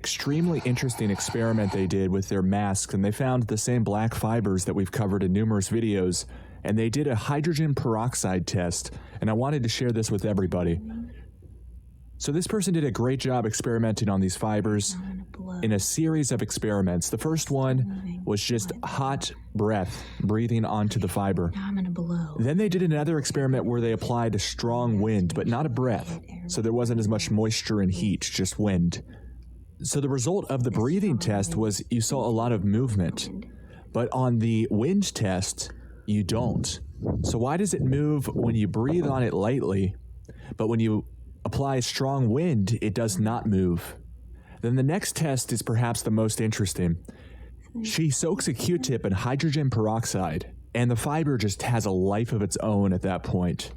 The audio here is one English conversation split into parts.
Extremely interesting experiment they did with their masks, and they found the same black fibers that we've covered in numerous videos, and they did a hydrogen peroxide test, and I wanted to share this with everybody. So this person did a great job experimenting on these fibers in a series of experiments. The first one was just hot breath, breathing onto the fiber. Now I'm gonna blow. Then they did another experiment where they applied a strong wind, but not a breath, so there wasn't as much moisture and heat, just wind. So the result of the breathing test was you saw a lot of movement, but on the wind test, you don't. So why does it move when you breathe on it lightly, but when you apply strong wind, it does not move? Then the next test is perhaps the most interesting. She soaks a Q-tip in hydrogen peroxide, and the fiber just has a life of its own at that point.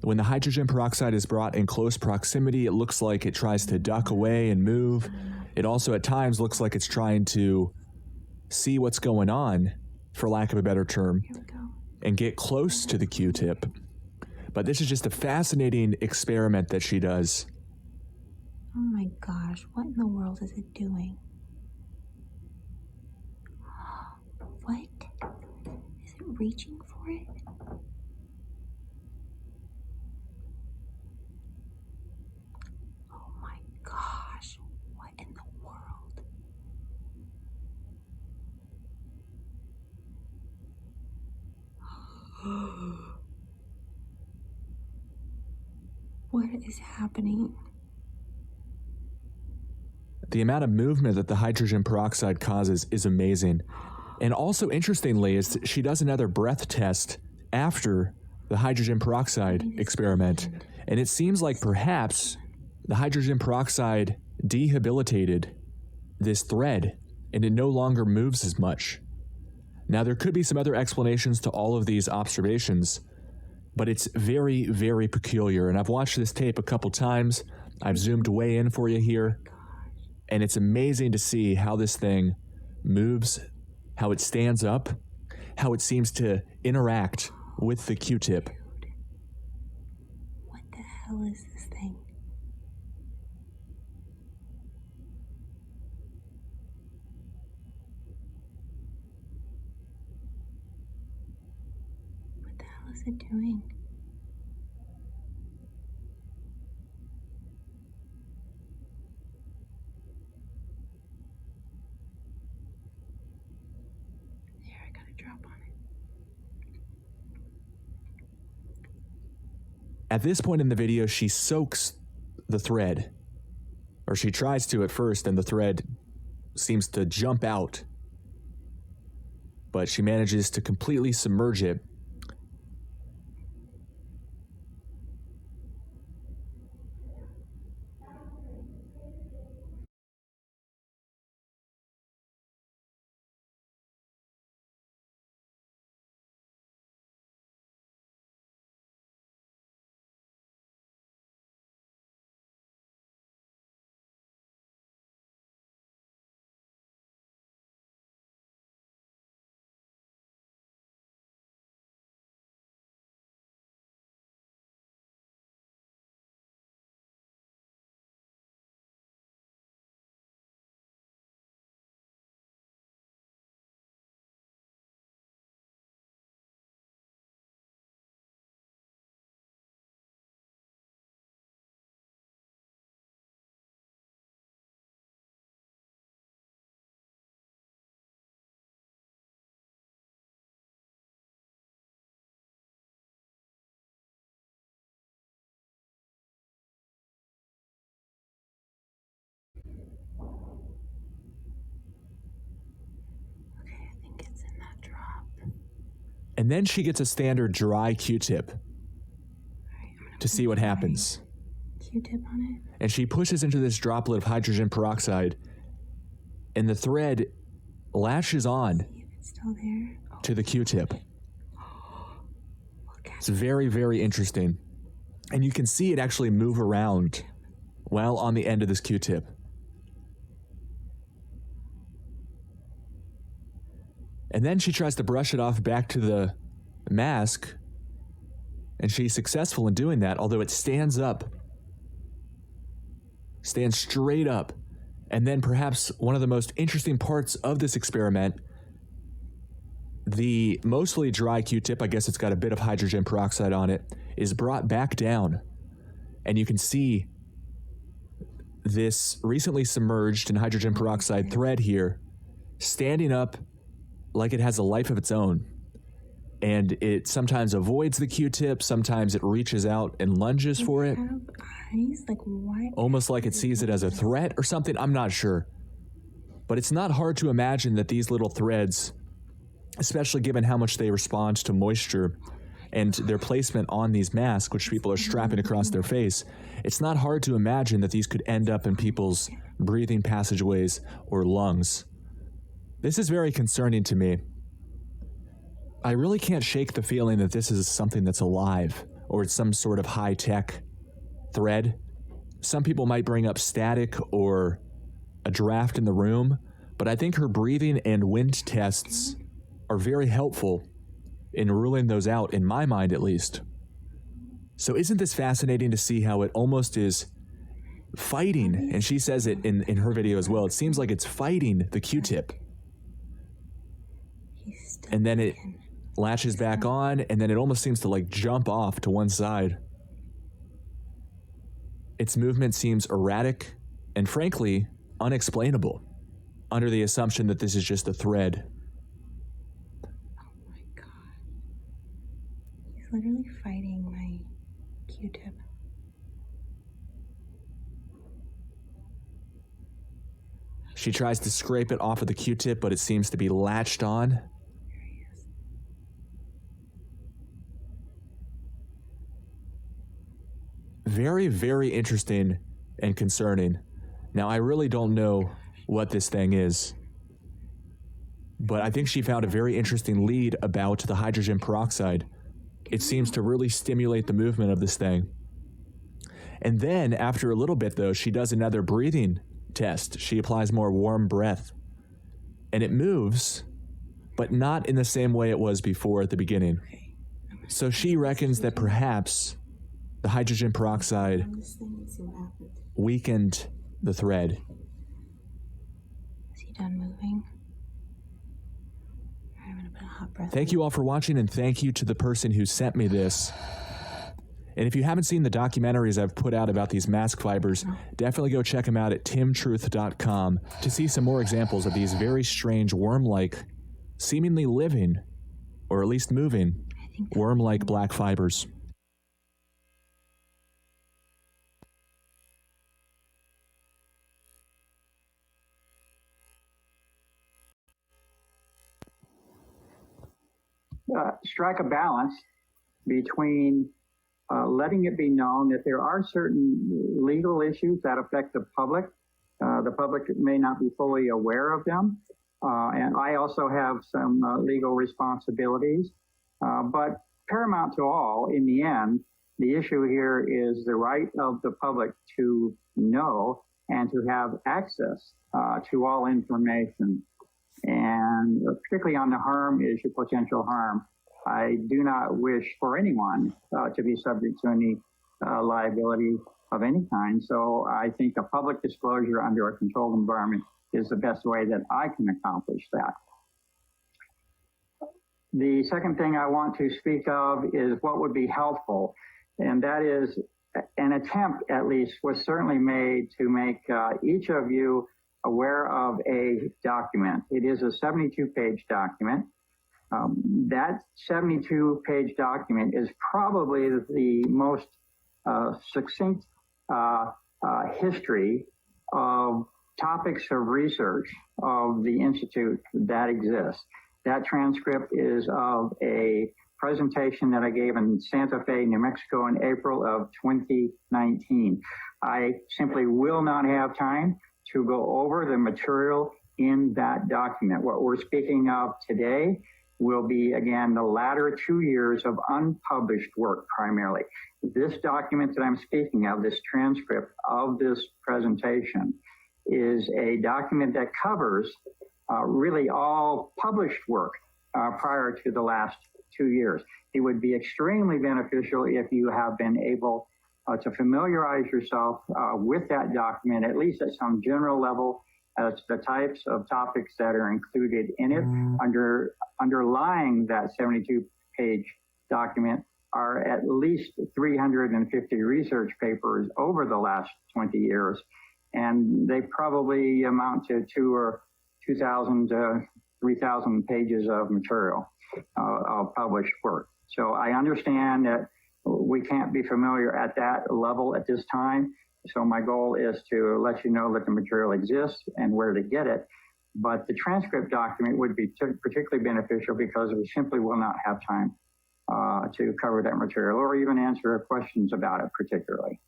When the hydrogen peroxide is brought in close proximity, it looks like it tries to duck away and move. It also at times looks like it's trying to see what's going on, for lack of a better term, and get close to the Q-tip. But this is just a fascinating experiment that she does. Oh my gosh, what in the world is it doing? What? Is it reaching for it? Oh my gosh, what in the world? What is happening? The amount of movement that the hydrogen peroxide causes is amazing. And also interestingly is she does another breath test after the hydrogen peroxide experiment. And it seems like perhaps the hydrogen peroxide dehabilitated this thread and it no longer moves as much. Now there could be some other explanations to all of these observations, but it's very, very peculiar. And I've watched this tape a couple times. I've zoomed way in for you here. And it's amazing to see how this thing moves, how it stands up, how it seems to interact with the Q-tip. What the hell is this thing? What the hell is it doing? Drop on it. At this point in the video, she soaks the thread, or she tries to at first, and the thread seems to jump out, but she manages to completely submerge it. And then she gets a standard dry Q-tip to see what happens. Q-tip on it. And she pushes into this droplet of hydrogen peroxide, and the thread lashes on See if it's still there. to the Q-tip. Look at It's very, very interesting. And you can see it actually move around while on the end of this Q-tip. And then she tries to brush it off back to the mask, and she's successful in doing that, although it stands up, stands straight up, And then perhaps one of the most interesting parts of this experiment, the mostly dry Q-tip, I guess it's got a bit of hydrogen peroxide on it, is brought back down. And you can see this recently submerged in hydrogen peroxide thread here standing up like it has a life of its own. And it sometimes avoids the Q-tip, sometimes it reaches out and lunges for it. Eyes? Like, why? Almost like it sees it as a threat or something, I'm not sure. But it's not hard to imagine that these little threads, especially given how much they respond to moisture and their placement on these masks, which people are strapping across their face, it's not hard to imagine that these could end up in people's breathing passageways or lungs. This is very concerning to me. I really can't shake the feeling that this is something that's alive, or it's some sort of high-tech thread. Some people might bring up static or a draft in the room, but I think her breathing and wind tests are very helpful in ruling those out, in my mind at least. So isn't this fascinating to see how it almost is fighting, and she says it in her video as well, it seems like it's fighting the Q-tip. And then it latches back on, and then it almost seems to like jump off to one side. Its movement seems erratic and frankly unexplainable, under the assumption that this is just a thread. Oh my god. He's literally fighting my Q-tip. She tries to scrape it off of the Q-tip, but it seems to be latched on. Very, very interesting and concerning. Now, I really don't know what this thing is, but I think she found a very interesting lead about the hydrogen peroxide. It seems to really stimulate the movement of this thing. And then, after a little bit, though, she does another breathing test. She applies more warm breath, and it moves, but not in the same way it was before at the beginning. So she reckons that perhaps the hydrogen peroxide weakened the thread. Is he done moving? I'm gonna put a hot breath. Thank you all for watching, and thank you to the person who sent me this. And if you haven't seen the documentaries I've put out about these mask fibers, definitely go check them out at timtruth.com to see some more examples of these very strange worm-like, seemingly living, or at least moving, worm-like black fibers. Strike a balance between letting it be known that there are certain legal issues that affect the public. The public may not be fully aware of them. And I also have some legal responsibilities. But paramount to all, in the end, the issue here is the right of the public to know and to have access to all information. And particularly on the harm issue, potential harm, I do not wish for anyone to be subject to any liability of any kind. So I think a public disclosure under a controlled environment is the best way that I can accomplish that. The second thing I want to speak of is what would be helpful, and that is an attempt, at least, was certainly made to make each of you aware of a document. It is a 72-page document. That 72-page document is probably the most succinct history of topics of research of the Institute that exists. That transcript is of a presentation that I gave in Santa Fe, New Mexico in April of 2019. I simply will not have time to go over the material in that document. What we're speaking of today will be, again, the latter 2 years of unpublished work primarily. This document that I'm speaking of, this transcript of this presentation, is a document that covers really all published work prior to the last 2 years. It would be extremely beneficial if you have been able to familiarize yourself with that document, at least at some general level, as to the types of topics that are included in it. Underlying that 72-page document are at least 350 research papers over the last 20 years, and they probably amount to 2,000 to 3,000 pages of material of published work. So I understand that we can't be familiar at that level at this time. So my goal is to let you know that the material exists and where to get it. But the transcript document would be particularly beneficial because we simply will not have time to cover that material or even answer questions about it particularly.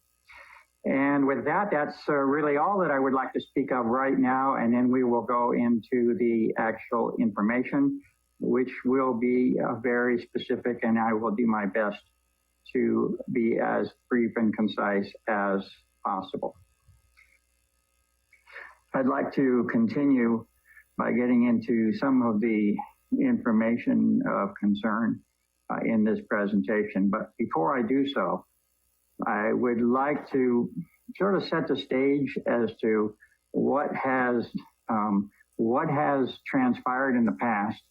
And with that, that's really all that I would like to speak of right now. And then we will go into the actual information, which will be very specific, and I will do my best to be as brief and concise as possible. I'd like to continue by getting into some of the information of concern in this presentation. But before I do so, I would like to sort of set the stage as to what has transpired in the past